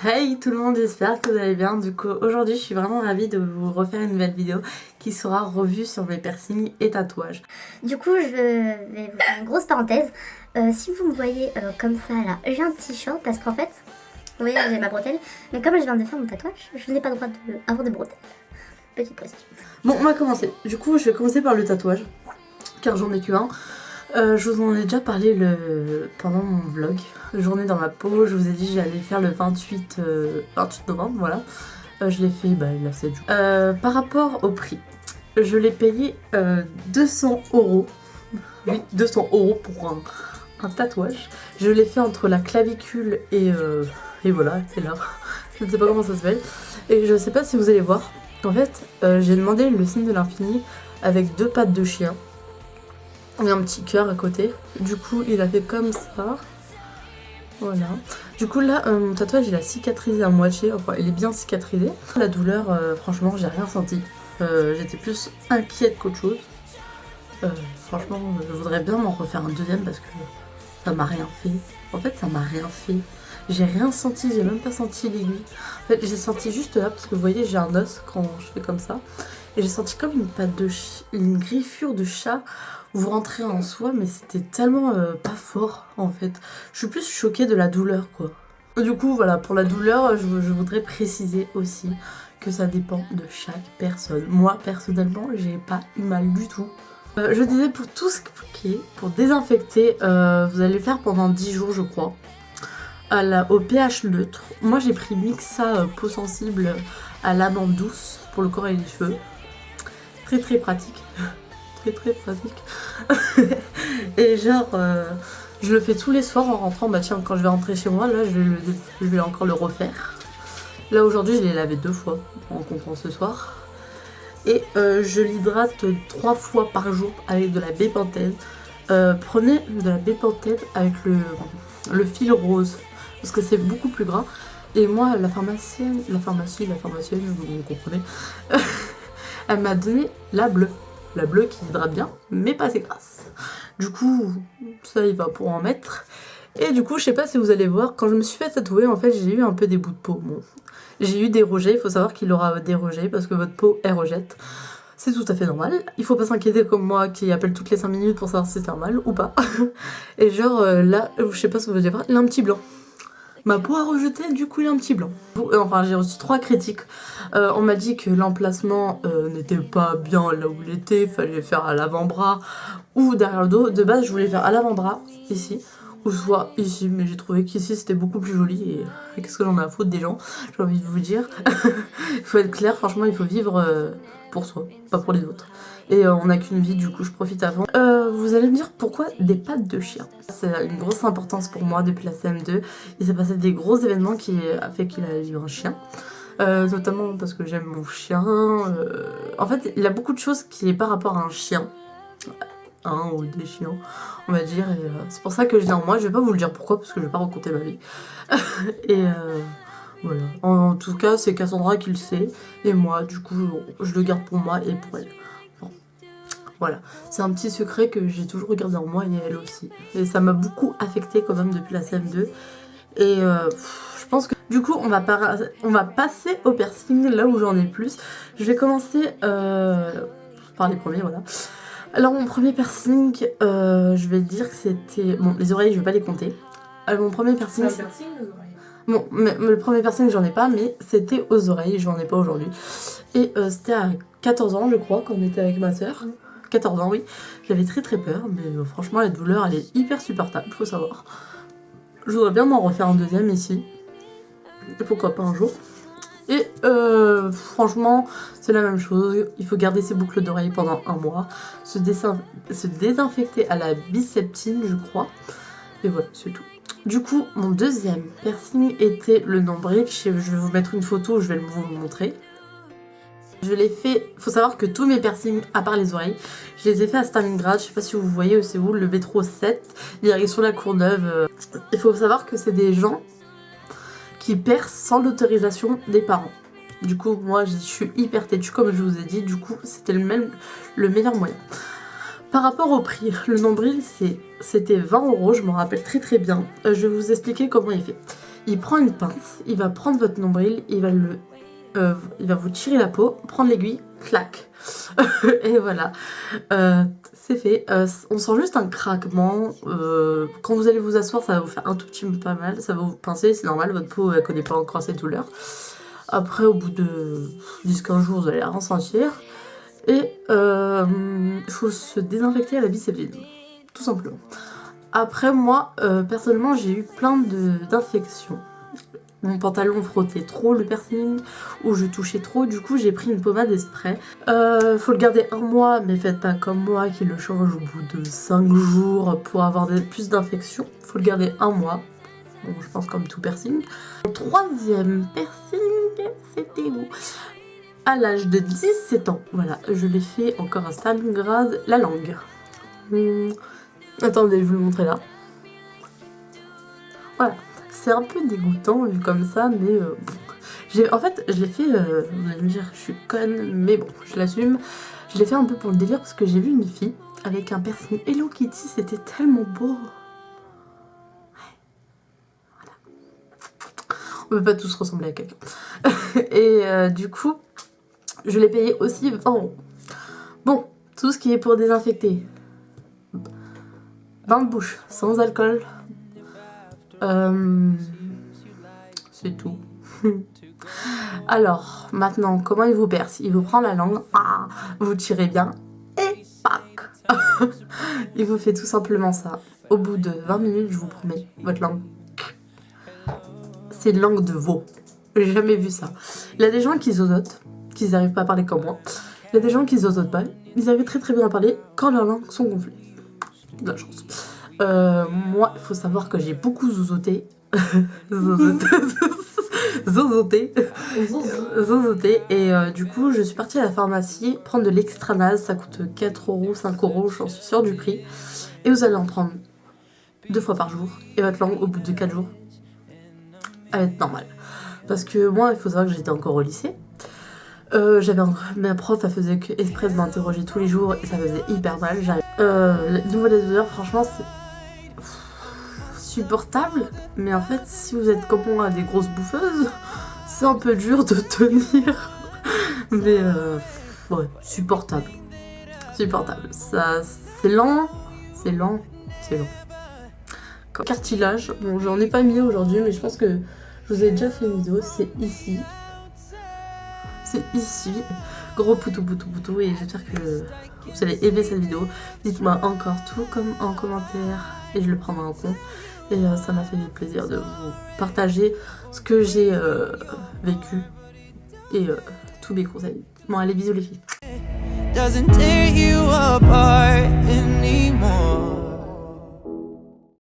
Hey tout le monde, j'espère que vous allez bien. Du coup aujourd'hui je suis vraiment ravie de vous refaire une nouvelle vidéo qui sera revue sur mes piercings et tatouages. Du coup je vais vous faire une grosse parenthèse. Si vous me voyez comme ça là, j'ai un petit short parce qu'en fait, vous voyez j'ai ma bretelle, mais comme je viens de faire mon tatouage, je n'ai pas le droit d'avoir de bretelles. Petite précision. Bon, on va commencer. Du coup je vais commencer par le tatouage car j'en ai qu'un. Je vous en ai déjà parlé pendant mon vlog, journée dans ma peau. Je vous ai dit que j'allais le faire le 28 novembre, voilà. Je l'ai fait il y a 7 jours. Par rapport au prix, je l'ai payé 200 €. Oui, 200 € pour un tatouage. Je l'ai fait entre la clavicule et voilà, et là. Je ne sais pas comment ça s'appelle. Et je sais pas si vous allez voir. En fait, j'ai demandé le signe de l'infini avec 2 pattes de chien. Et un petit cœur à côté. Du coup, il a fait comme ça. Voilà. Du coup, là, mon tatouage, il a cicatrisé à moitié. Enfin, il est bien cicatrisé. La douleur, franchement, j'ai rien senti. J'étais plus inquiète qu'autre chose. Franchement, je voudrais bien m'en refaire un deuxième parce que ça m'a rien fait. En fait, ça m'a rien fait. J'ai rien senti, j'ai même pas senti l'aiguille. En fait, j'ai senti juste là, parce que vous voyez, j'ai un os quand je fais comme ça. Et j'ai senti comme une patte de une griffure de chat. Vous rentrez en soi, mais c'était tellement pas fort en fait. Je suis plus choquée de la douleur quoi. Du coup, voilà, pour la douleur, je voudrais préciser aussi que ça dépend de chaque personne. Moi, personnellement, j'ai pas eu mal du tout. Je disais pour tout ce qui est pour désinfecter, vous allez le faire pendant 10 jours, je crois. Au pH neutre. Moi, j'ai pris Mixa peau sensible à l'amande douce pour le corps et les cheveux. Très très pratique. Très pratique. Et genre, je le fais tous les soirs en rentrant. Bah tiens, quand je vais rentrer chez moi, là, je vais encore le refaire. Là, aujourd'hui, je l'ai lavé 2 fois en comptant ce soir. Et je l'hydrate 3 fois par jour avec de la bépantène. Prenez de la bépantène avec le fil rose parce que c'est beaucoup plus gras. Et moi, la pharmacienne, vous comprenez, elle m'a donné la bleue. La bleue qui hydrate bien, mais pas assez grasse. Du coup, ça il va pour en mettre. Et du coup, je sais pas si vous allez voir, quand je me suis fait tatouer, en fait, j'ai eu un peu des bouts de peau. Bon, j'ai eu des rejets, il faut savoir qu'il aura des rejets parce que votre peau est rejette. C'est tout à fait normal. Il faut pas s'inquiéter comme moi qui appelle toutes les 5 minutes pour savoir si c'est normal ou pas. Et genre là, je sais pas si vous allez voir, il a un petit blanc. Ma peau a rejeté, du coup il a un petit blanc. Enfin j'ai reçu 3 critiques. On m'a dit que l'emplacement n'était pas bien là où il était, fallait faire à l'avant-bras ou derrière le dos. De base je voulais faire à l'avant-bras, ici, ou soit ici, mais j'ai trouvé qu'ici c'était beaucoup plus joli et qu'est-ce que j'en ai à foutre des gens, j'ai envie de vous dire. Il faut être clair, franchement il faut vivre pour soi, pas pour les autres. Et on n'a qu'une vie, du coup je profite avant. Vous allez me dire pourquoi des pattes de chien. C'est une grosse importance pour moi depuis la CM2. Il s'est passé des gros événements qui a fait qu'il a eu un chien. Notamment parce que j'aime mon chien. En fait, il a beaucoup de choses qui est par rapport à un chien. Un ou des chiens, on va dire. Et c'est pour ça que je dis en moi. Je vais pas vous le dire pourquoi, parce que je vais pas raconter ma vie. Et voilà. En tout cas, c'est Cassandra qui le sait. Et moi, du coup, je le garde pour moi et pour elle. Voilà, c'est un petit secret que j'ai toujours gardé en moi et elle aussi. Et ça m'a beaucoup affectée quand même depuis la CM2. Et je pense que du coup on va passer au piercing là où j'en ai plus. Je vais commencer par les premiers, voilà. Alors mon premier piercing, je vais dire que c'était... Bon, les oreilles je vais pas les compter. Mon premier piercing... Bon, mais le premier piercing j'en ai pas, mais c'était aux oreilles, j'en ai pas aujourd'hui. Et c'était à 14 ans je crois, quand on était avec ma soeur. 14 ans oui, j'avais très peur, mais franchement la douleur elle est hyper supportable, faut savoir. Je voudrais bien m'en refaire un deuxième ici, et pourquoi pas un jour. Et franchement c'est la même chose, il faut garder ses boucles d'oreilles pendant 1 mois, se désinfecter à la biceptine je crois, et voilà c'est tout. Du coup mon deuxième piercing était le nombril, je vais vous mettre une photo, je vais vous montrer. Je l'ai fait, faut savoir que tous mes piercings, à part les oreilles, je les ai fait à Stalingrad, je sais pas si vous voyez c'est où, le métro 7, direction la Courneuve. Il faut savoir que c'est des gens qui percent sans l'autorisation des parents. Du coup, moi je suis hyper têtue comme je vous ai dit, du coup c'était le meilleur moyen. Par rapport au prix, le nombril c'était 20 €, je m'en rappelle très bien. Je vais vous expliquer comment il fait. Il prend une pince, il va prendre votre nombril, il va vous tirer la peau, prendre l'aiguille, clac. Et voilà, c'est fait. On sent juste un craquement. Quand vous allez vous asseoir, ça va vous faire un tout petit peu pas mal. Ça va vous pincer, c'est normal, votre peau elle connaît pas encore cette douleur. Après, au bout de 10-15 jours, vous allez rien sentir. Et il faut se désinfecter à la bicepline, tout simplement. Après, moi, personnellement, j'ai eu plein d'infections. Mon pantalon frottait trop le piercing, ou je touchais trop, du coup j'ai pris une pommade spray. Faut le garder 1 mois, mais faites pas comme moi qui le change au bout de 5 jours pour avoir plus d'infections. Faut le garder 1 mois, bon, je pense comme tout piercing. Mon 3e piercing, c'était où? À l'âge de 17 ans, voilà, je l'ai fait encore à Stalingrad, la langue. Attendez, je vais vous le montrer là. Voilà. C'est un peu dégoûtant vu comme ça, mais en fait, je l'ai fait, vous allez me dire que je suis conne, mais bon, je l'assume. Je l'ai fait un peu pour le délire parce que j'ai vu une fille avec un piercing Hello Kitty, c'était tellement beau. Ouais. Voilà. On peut pas tous ressembler à quelqu'un. Et du coup, je l'ai payé aussi 20 €. Bon, tout ce qui est pour désinfecter. Bain de bouche, sans alcool. C'est tout. Alors, maintenant, comment il vous perce? Il vous prend la langue, vous tirez bien, et pac. Il vous fait tout simplement ça. Au bout de 20 minutes, je vous promets, votre langue, c'est une langue de veau. J'ai jamais vu ça. Il y a des gens qui zozotent, qui n'arrivent pas à parler comme moi. Il y a des gens qui zozotent pas, ils arrivent très très bien à parler quand leurs langues sont gonflées. De la chance. Moi, il faut savoir que j'ai beaucoup zozoté. Zozoté. Et du coup, je suis partie à la pharmacie prendre de l'extranase. Ça coûte 4 €, 5 €, j'en suis sûre du prix. Et vous allez en prendre 2 fois par jour. Et votre langue, au bout de 4 jours, elle va être normale. Parce que moi, il faut savoir que j'étais encore au lycée. Ma prof, elle faisait exprès de m'interroger tous les jours et ça faisait hyper mal. Au niveau des odeurs, franchement, c'est supportable, mais en fait, si vous êtes comme moi des grosses bouffeuses, c'est un peu dur de tenir. Mais ouais, supportable. Ça, c'est lent. Cartilage, bon, j'en ai pas mis aujourd'hui, mais je pense que je vous ai déjà fait une vidéo, c'est ici. Gros poutou, et j'espère que vous allez aimer cette vidéo. Dites-moi encore tout comme en commentaire et je le prendrai en compte. Et ça m'a fait plaisir de vous partager ce que j'ai vécu et tous mes conseils. Bon, allez, bisous les filles.